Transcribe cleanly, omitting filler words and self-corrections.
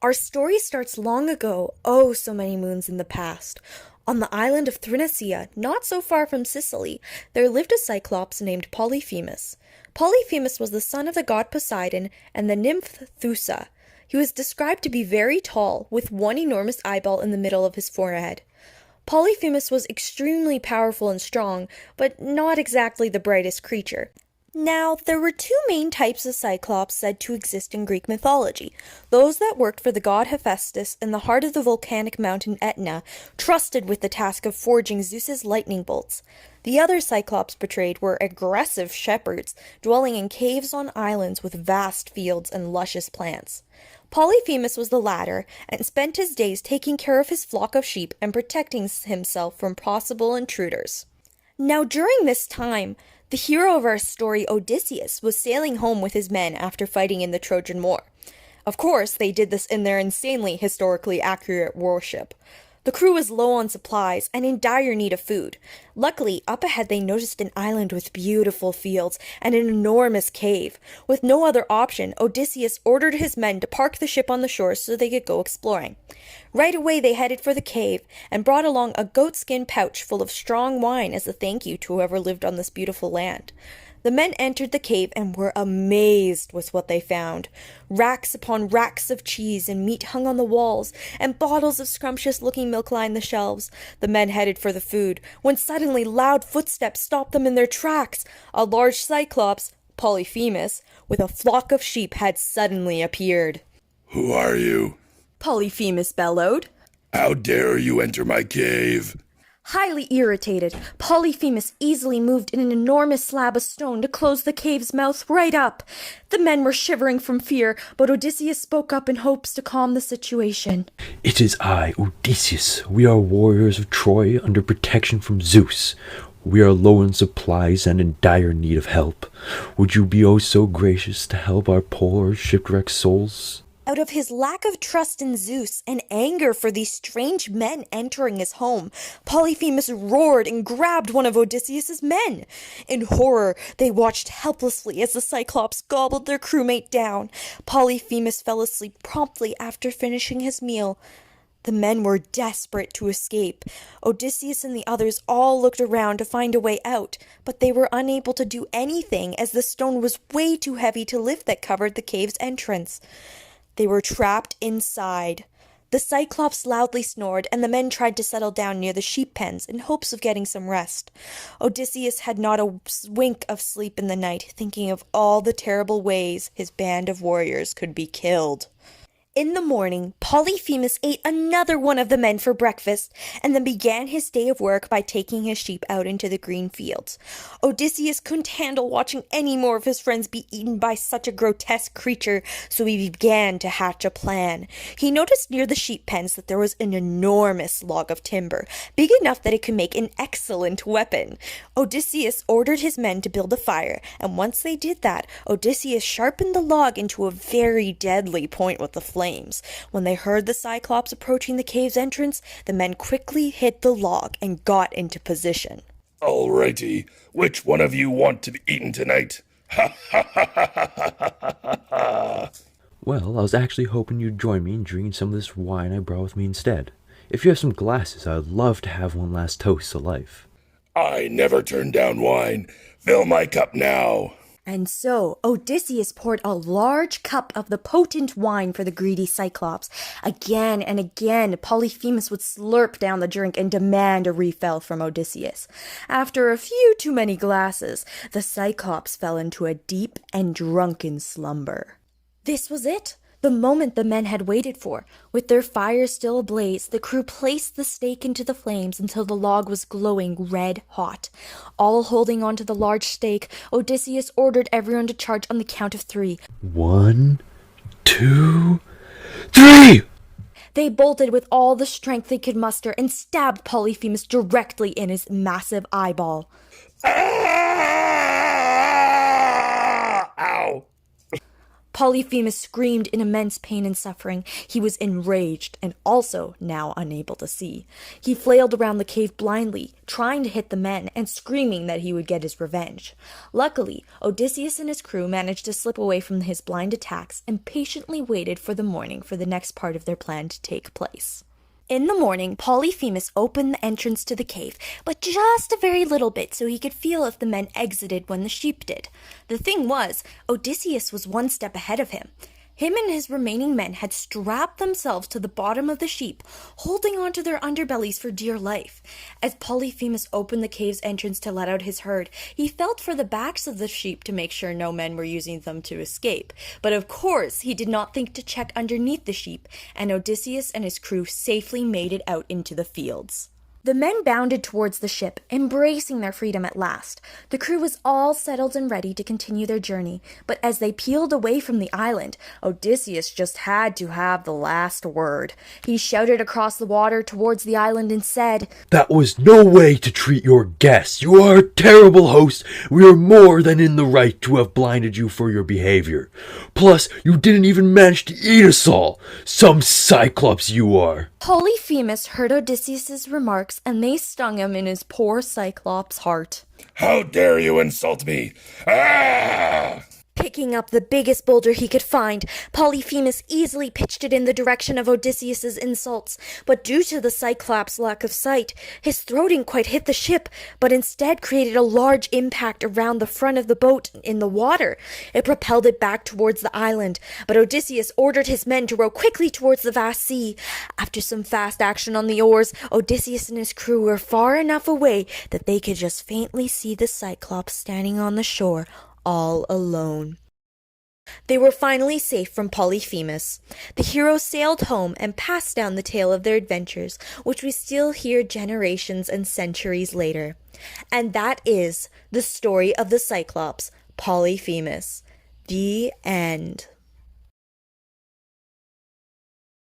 Our story starts long ago, oh so many moons in the past. On the island of Thrinacia, not so far from Sicily, there lived a Cyclops named Polyphemus. Polyphemus was the son of the god Poseidon and the nymph Thusa. He was described to be very tall, with one enormous eyeball in the middle of his forehead. Polyphemus was extremely powerful and strong, but not exactly the brightest creature. Now, there were two main types of Cyclops said to exist in Greek mythology. Those that worked for the god Hephaestus in the heart of the volcanic mountain Etna, trusted with the task of forging Zeus's lightning bolts. The other Cyclops portrayed were aggressive shepherds, dwelling in caves on islands with vast fields and luscious plants. Polyphemus was the latter, and spent his days taking care of his flock of sheep and protecting himself from possible intruders. Now, during this time, the hero of our story, Odysseus, was sailing home with his men after fighting in the Trojan War. Of course, they did this in their insanely historically accurate warship. The crew was low on supplies and in dire need of food. Luckily, up ahead they noticed an island with beautiful fields and an enormous cave. With no other option, Odysseus ordered his men to park the ship on the shore so they could go exploring. Right away they headed for the cave and brought along a goatskin pouch full of strong wine as a thank you to whoever lived on this beautiful land. The men entered the cave and were amazed with what they found. Racks upon racks of cheese and meat hung on the walls, and bottles of scrumptious-looking milk lined the shelves. The men headed for the food, when suddenly loud footsteps stopped them in their tracks. A large Cyclops, Polyphemus, with a flock of sheep had suddenly appeared. "Who are you?" Polyphemus bellowed. "How dare you enter my cave?" Highly irritated, Polyphemus easily moved an enormous slab of stone to close the cave's mouth right up. The men were shivering from fear, but Odysseus spoke up in hopes to calm the situation. "It is I, Odysseus. We are warriors of Troy under protection from Zeus. We are low in supplies and in dire need of help. Would you be oh so gracious to help our poor shipwrecked souls?" Out of his lack of trust in Zeus and anger for these strange men entering his home, Polyphemus roared and grabbed one of Odysseus's men. In horror, they watched helplessly as the Cyclops gobbled their crewmate down. Polyphemus fell asleep promptly after finishing his meal. The men were desperate to escape. Odysseus and the others all looked around to find a way out, but they were unable to do anything as the stone was way too heavy to lift that covered the cave's entrance. They were trapped inside. The Cyclops loudly snored, and the men tried to settle down near the sheep pens in hopes of getting some rest. Odysseus had not a wink of sleep in the night, thinking of all the terrible ways his band of warriors could be killed. In the morning, Polyphemus ate another one of the men for breakfast, and then began his day of work by taking his sheep out into the green fields. Odysseus couldn't handle watching any more of his friends be eaten by such a grotesque creature, so he began to hatch a plan. He noticed near the sheep pens that there was an enormous log of timber, big enough that it could make an excellent weapon. Odysseus ordered his men to build a fire, and once they did that, Odysseus sharpened the log into a very deadly point with the flames. When they heard the Cyclops approaching the cave's entrance, the men quickly hid the log and got into position. "Alrighty, which one of you want to be eaten tonight?" "Ha ha ha ha ha ha ha ha!" Well, I was actually hoping you'd join me in drinking some of this wine I brought with me instead. If you have some glasses, I'd love to have one last toast to life. "I never turn down wine. Fill my cup now." And so Odysseus poured a large cup of the potent wine for the greedy Cyclops. Again and again, Polyphemus would slurp down the drink and demand a refill from Odysseus. After a few too many glasses, the Cyclops fell into a deep and drunken slumber. This was it. The moment the men had waited for. With their fire still ablaze, the crew placed the stake into the flames until the log was glowing red hot. All holding onto the large stake, Odysseus ordered everyone to charge on the count of 3. 1, 2, 3! They bolted with all the strength they could muster and stabbed Polyphemus directly in his massive eyeball. Ah! Ow! Polyphemus screamed in immense pain and suffering. He was enraged and also now unable to see. He flailed around the cave blindly, trying to hit the men and screaming that he would get his revenge. Luckily, Odysseus and his crew managed to slip away from his blind attacks and patiently waited for the morning for the next part of their plan to take place. In the morning, Polyphemus opened the entrance to the cave, but just a very little bit so he could feel if the men exited when the sheep did. The thing was, Odysseus was one step ahead of him. Him and his remaining men had strapped themselves to the bottom of the sheep, holding onto their underbellies for dear life. As Polyphemus opened the cave's entrance to let out his herd, he felt for the backs of the sheep to make sure no men were using them to escape. But of course, he did not think to check underneath the sheep, and Odysseus and his crew safely made it out into the fields. The men bounded towards the ship, embracing their freedom at last. The crew was all settled and ready to continue their journey, but as they peeled away from the island, Odysseus just had to have the last word. He shouted across the water towards the island and said, "That was no way to treat your guests. You are a terrible host. We are more than in the right to have blinded you for your behavior. Plus, you didn't even manage to eat us all. Some Cyclops you are." Polyphemus heard Odysseus's remarks, and they stung him in his poor Cyclops heart. How dare you insult me? Ah! Picking up the biggest boulder he could find, Polyphemus easily pitched it in the direction of Odysseus's insults, but due to the Cyclops' lack of sight, his throw didn't quite hit the ship, but instead created a large impact around the front of the boat in the water. It propelled it back towards the island, but Odysseus ordered his men to row quickly towards the vast sea. After some fast action on the oars, Odysseus and his crew were far enough away that they could just faintly see the Cyclops standing on the shore, all alone. They were finally safe from Polyphemus. The heroes sailed home and passed down the tale of their adventures, which we still hear generations and centuries later. And that is the story of the Cyclops, Polyphemus. The end.